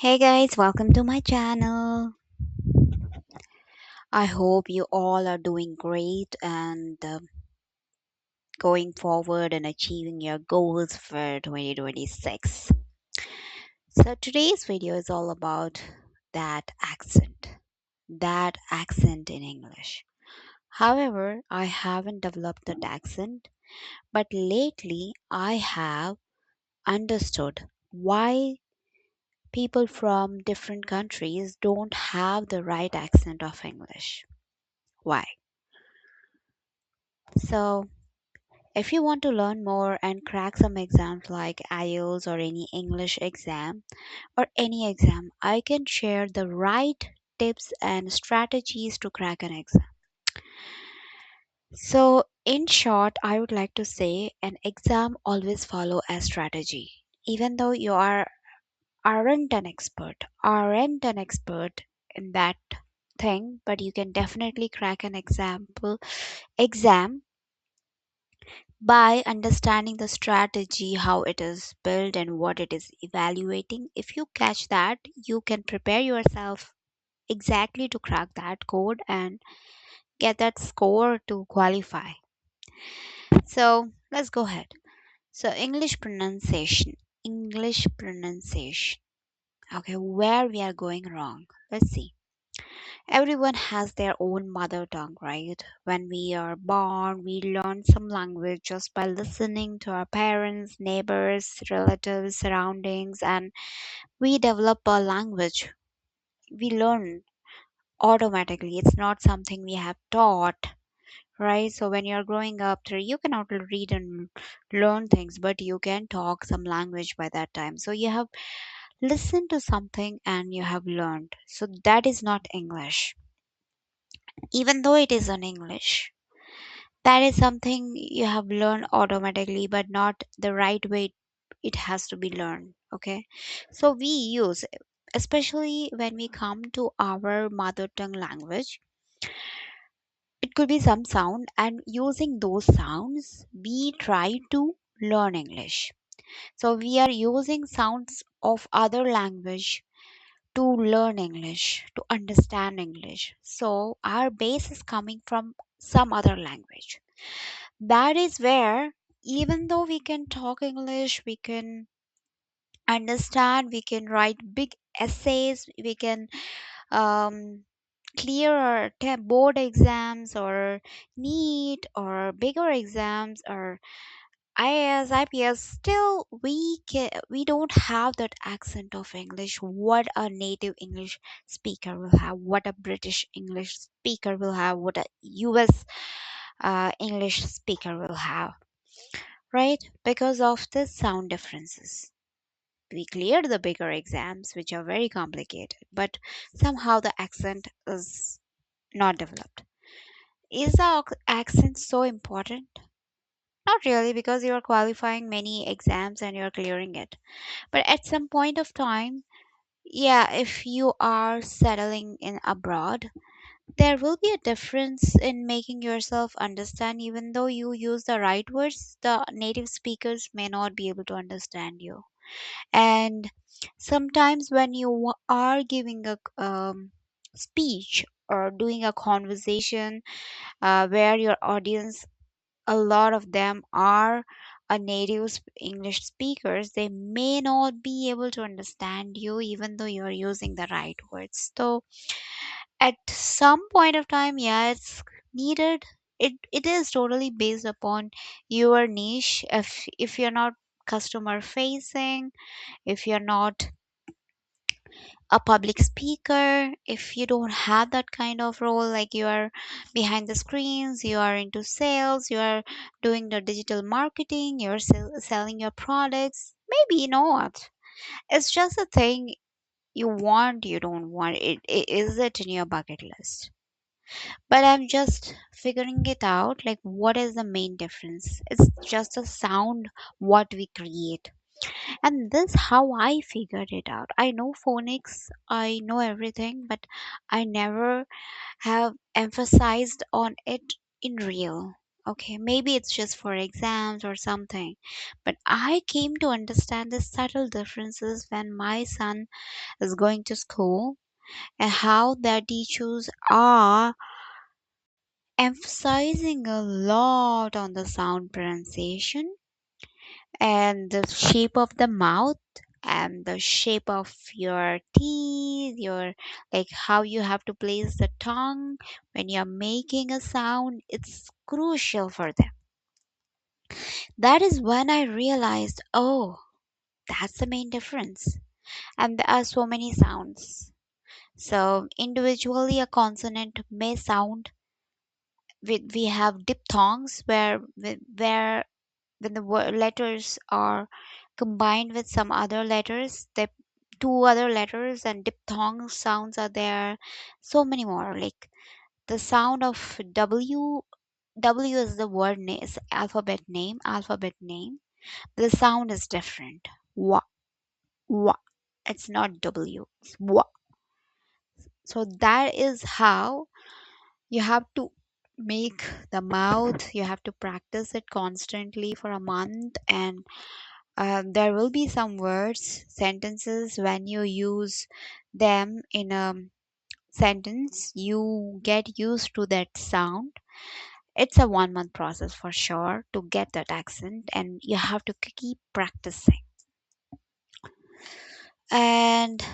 Hey guys, welcome to my channel. I hope you all are doing great and going forward and achieving your goals for 2026. So, today's video is all about that accent in English. However, I haven't developed that accent, but lately I have understood why people from different countries don't have the right accent of English. Why? So, if you want to learn more and crack some exams like IELTS or any English exam or any exam, I can share the right tips and strategies to crack an exam. So, in short, I would like to say an exam always follow a strategy. Even though you aren't an expert in that thing, but you can definitely crack an exam by understanding the strategy, how it is built, and what it is evaluating. If you catch that, you can prepare yourself exactly to crack that code and get that score to qualify. So let's go ahead. So, English pronunciation. Okay, where we are going wrong. Let's see. Everyone has their own mother tongue, right? When we are born, we learn some language just by listening to our parents, neighbors, relatives, surroundings, and we develop a language. We learn automatically. It's not something we have taught, right? So when you're growing up, you cannot read and learn things, but you can talk some language by that time. So you have listened to something and you have learned. So that is not English, even though it is an English. That is something you have learned automatically, but not the right way it has to be learned. Okay. So we use, especially when we come to our mother tongue language, it could be some sound, and using those sounds, we try to learn English. So we are using sounds of other language to learn English, to understand English. So our base is coming from some other language. That is where, even though we can talk English, we can understand, we can write big essays, we can um, clear our board exams or NEET or bigger exams or IAS, IPS, still we don't have that accent of English. What a native English speaker will have, what a British English speaker will have, what a US English speaker will have, right? Because of the sound differences. We cleared the bigger exams, which are very complicated, but somehow the accent is not developed. Is the accent so important? Not really, because you are qualifying many exams and you're clearing it. But at some point of time, yeah, if you are settling in abroad, there will be a difference in making yourself understand. Even though you use the right words, the native speakers may not be able to understand you. And sometimes when you are giving a speech or doing a conversation where your audience, a lot of them are a native English speakers, they may not be able to understand you even though you are using the right words. So at some point of time, yeah, it's needed. It is totally based upon your niche. If you're not customer facing, if you're not a public speaker, if you don't have that kind of role, like you are behind the screens, you are into sales, you are doing the digital marketing, you're selling your products, maybe not. It's just a thing you want, you don't want it. Is it in your bucket list? But I'm just figuring it out, like what is the main difference? It's just a sound what we create, and this how I figured it out. I know phonics, I know everything, but I never have emphasized on it in real. Okay, maybe it's just for exams or something. But I came to understand the subtle differences when my son is going to school and how their teachers are emphasizing a lot on the sound pronunciation and the shape of the mouth and the shape of your teeth, your like how you have to place the tongue when you're making a sound. It's crucial for them. That is when I realized, oh, that's the main difference. And there are so many sounds. So individually, a consonant may sound with we have diphthongs where when the letters are combined with some other letters, the two other letters and diphthong sounds are there. So many more. Like the sound of W. W is the word name, is alphabet name. Alphabet name. The sound is different. Wa wa. It's not W. It's wa. So that is how you have to make the mouth. You have to practice it constantly for a month, and there will be some words, sentences when you use them in a sentence, you get used to that sound. It's a 1 month process for sure to get that accent, and you have to keep practicing. And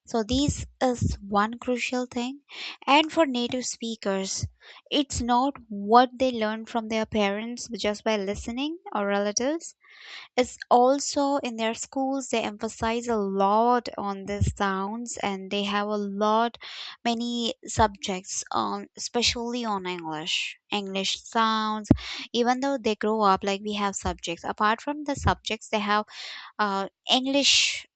so this is one crucial thing. And for native speakers, it's not what they learn from their parents just by listening or relatives. It's also in their schools they emphasize a lot on the sounds, and they have a lot many subjects on, especially on english sounds. Even though they grow up, like we have subjects, apart from the subjects they have english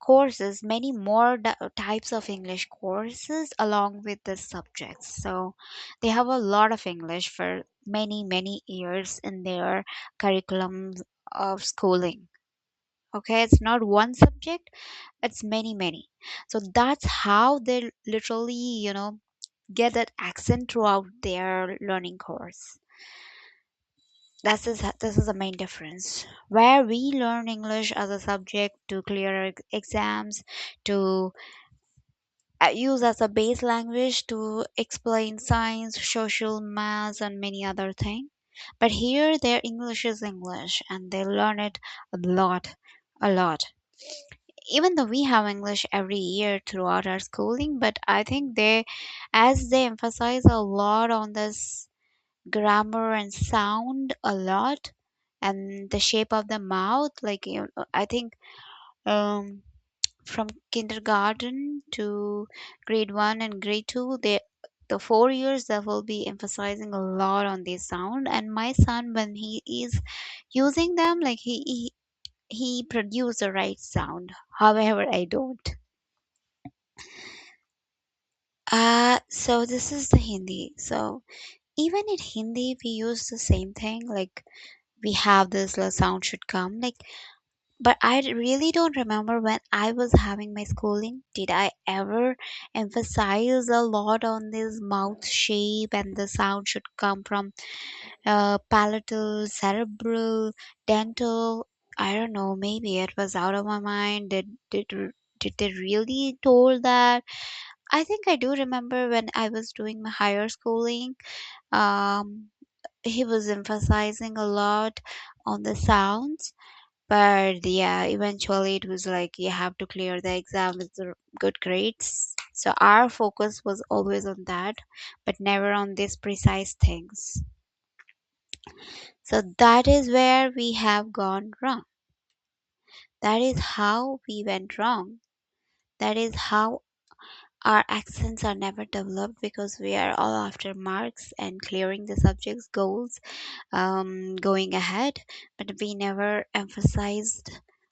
courses, many more types of english courses along with the subjects. So they have a lot of english for many years in their curriculum of schooling. Okay, it's not one subject, it's many. So that's how they literally, get that accent throughout their learning course. This is the main difference, where we learn english as a subject to clear our exams, to use as a base language to explain science, social, maths, and many other things. But here their english is english, and they learn it a lot. Even though we have english every year throughout our schooling, but I think they emphasize a lot on this grammar and sound a lot, and the shape of the mouth, like I think um from kindergarten to grade 1 and grade 2, the 4 years they will be emphasizing a lot on this sound. And my son, when he is using them, like he produced the right sound. However, I don't. So this is the Hindi. So even in Hindi, we use the same thing. Like we have this sound should come. Like, but I really don't remember when I was having my schooling. Did I ever emphasize a lot on this mouth shape and the sound should come from palatal, cerebral, dental? I don't know. Maybe it was out of my mind. Did they really told that? I think I do remember when I was doing my higher schooling, um, he was emphasizing a lot on the sounds. But yeah, eventually it was like you have to clear the exam with the good grades. So our focus was always on that, but never on these precise things. So that is where we have gone wrong. That is how we went wrong. That is how our accents are never developed, because we are all after marks and clearing the subject's goals, going ahead, but we never emphasized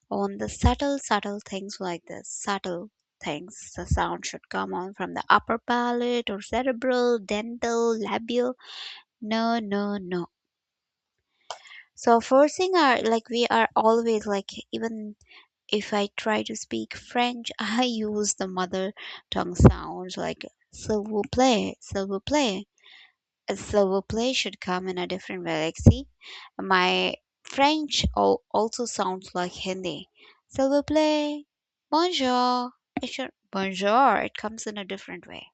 on the subtle things like this. Subtle things. The sound should come on from the upper palate or cerebral, dental, labial. No. So forcing our, like we are always like, even if I try to speak French, I use the mother tongue sounds like s'il vous plaît, s'il vous plaît. A silver play should come in a different way. Like, see, my French also sounds like Hindi. Silver play, bonjour. It should, bonjour. It comes in a different way.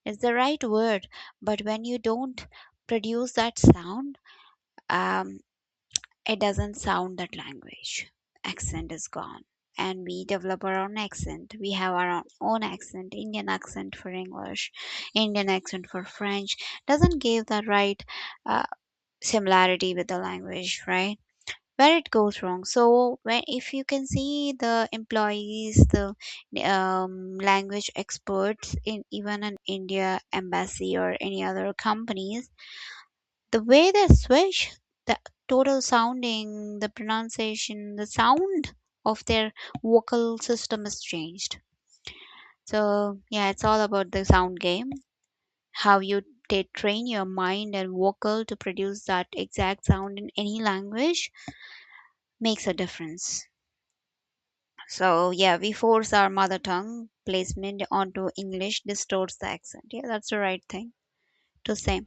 It's the right word, but when you don't produce that sound, um, it doesn't sound that language. Accent is gone. And we develop our own accent. We have our own accent, Indian accent for English, Indian accent for French. Doesn't give the right uh, similarity with the language, right? Where it goes wrong. So when if you can see the employees, the language experts in even an India embassy or any other companies, the way they switch, the total sounding, the pronunciation, the sound of their vocal system is changed. So yeah, it's all about the sound game. How you train your mind and vocal to produce that exact sound in any language makes a difference. So yeah, we force our mother tongue placement onto English distorts the accent. Yeah, that's the right thing to say.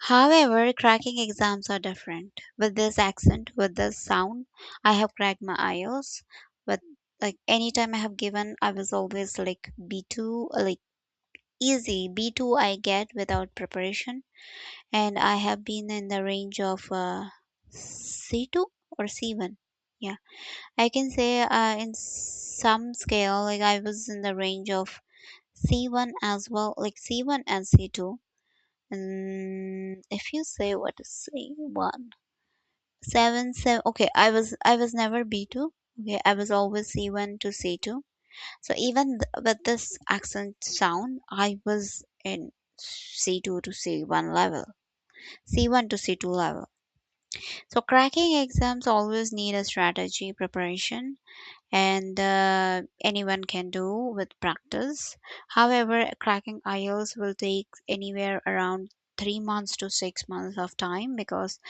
However, cracking exams are different. With this accent, with this sound, I have cracked my IELTS. But like anytime I have given, I was always like B2, like easy. B2 I get without preparation, and I have been in the range of C2 or C1. Yeah, I can say in some scale, like I was in the range of C1 as well, like C1 and C2. And if you say what is C1, 7. Okay, I was never B2. Okay, I was always C1 to C2. So even with this accent sound, I was in C2 to C1 level, C1 to C2 level. So cracking exams always need a strategy preparation, and anyone can do with practice. However, cracking IELTS will take anywhere around 3 months to 6 months of time because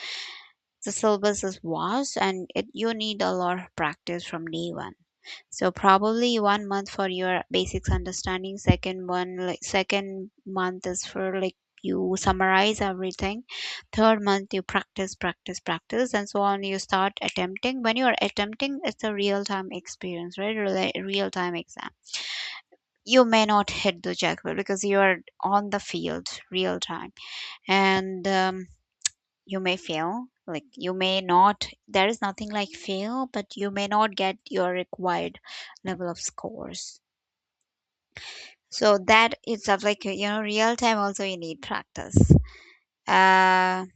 the syllabus is vast and you need a lot of practice from day one. So probably 1 month for your basics understanding. Second one, like second month is for like you summarize everything. Third month you practice, practice, practice, and so on. You start attempting. When you are attempting, it's a real time experience, right? Real time exam. You may not hit the jackpot because you are on the field, real time, and you may fail. Like you may not. There is nothing like fail, but you may not get your required level of scores. So that itself, like real time. Also, you need practice. Uh,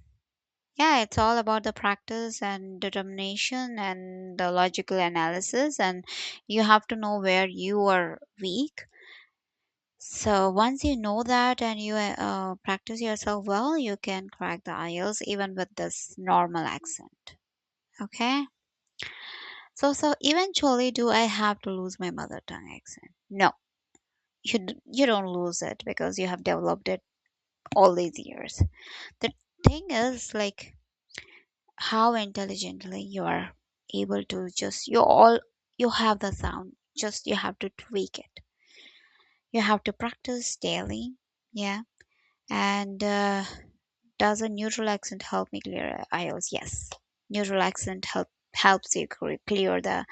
yeah, it's all about the practice and determination and the logical analysis, and you have to know where you are weak. So once you know that and you practice yourself well, you can crack the IELTS even with this normal accent. Okay. So eventually, do I have to lose my mother tongue accent? No, you don't lose it because you have developed it all these years. The thing is like how intelligently you are able to just you have the sound, just you have to tweak it. You have to practice daily. Yeah. And does a neutral accent help me clear IELTS? Yes. Neutral accent helps you clear the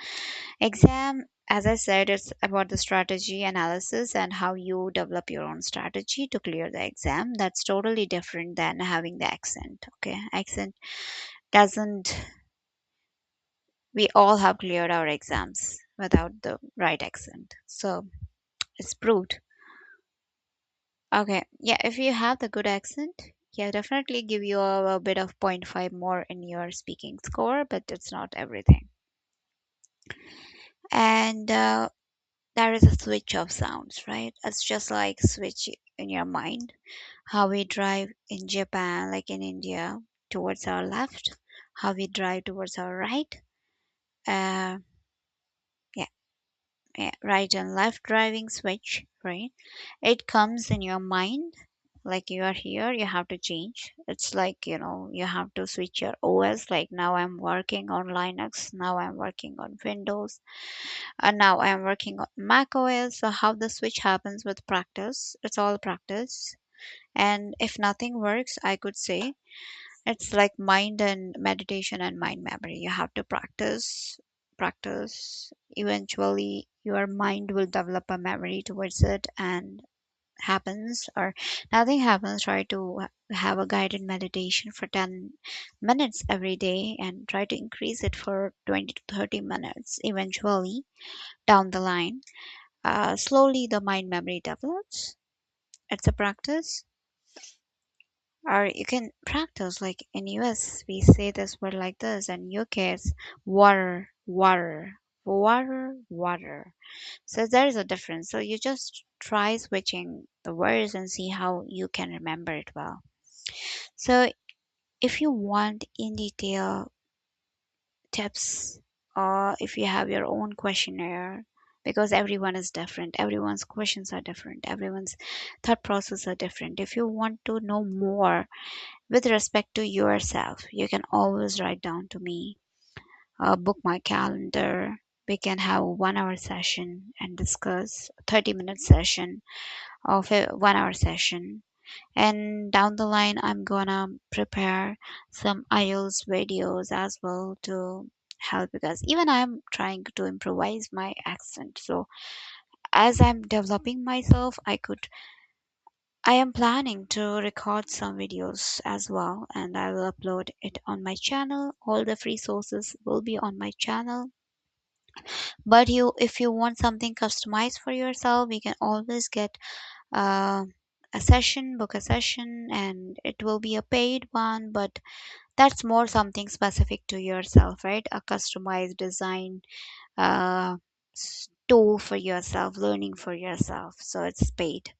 exam. As I said, it's about the strategy analysis and how you develop your own strategy to clear the exam. That's totally different than having the accent. Okay, accent doesn't. We all have cleared our exams without the right accent, so it's proved. Okay, yeah, if you have the good accent, yeah, definitely give you a bit of point 0.5 more in your speaking score, but it's not everything. And there is a switch of sounds, right? It's just like switch in your mind. How we drive in Japan, like in India, towards our left, how we drive towards our right. Uh, yeah, yeah, right and left driving switch, right? It comes in your mind. Like you are here, you have to change. It's like, you have to switch your OS. Like now I'm working on Linux, now I'm working on Windows, and now I'm working on Mac OS. So how the switch happens with practice, it's all practice. And if nothing works, I could say it's like mind and meditation and mind memory. You have to practice. Eventually, your mind will develop a memory towards it, and happens or nothing happens. Try to have a guided meditation for 10 minutes every day and try to increase it for 20 to 30 minutes. Eventually, down the line, slowly the mind memory develops. It's a practice, or you can practice like in US we say this word like this, and UK it's water, water, water, water. So there is a difference. So you just try switching the words and see how you can remember it well. So if you want in detail tips, or if you have your own questionnaire, because everyone is different, everyone's questions are different, everyone's thought process are different. If you want to know more with respect to yourself, you can always write down to me, book my calendar. We can have a 1 hour session and discuss 30-minute session of a 1 hour session. And down the line, I'm gonna prepare some IELTS videos as well to help, because even I'm trying to improvise my accent. So as I'm developing myself, I am planning to record some videos as well, and I will upload it on my channel. All the free sources will be on my channel. But if you want something customized for yourself, you can always get uh, a session, book a session, and it will be a paid one. But that's more something specific to yourself, right? A customized design uh, tool for yourself, learning for yourself. So it's paid.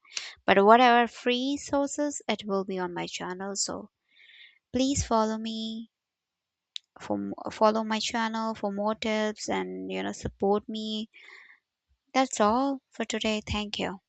But whatever free sources, it will be on my channel. So please follow me follow my channel for more tips, and support me. That's all for today. Thank you.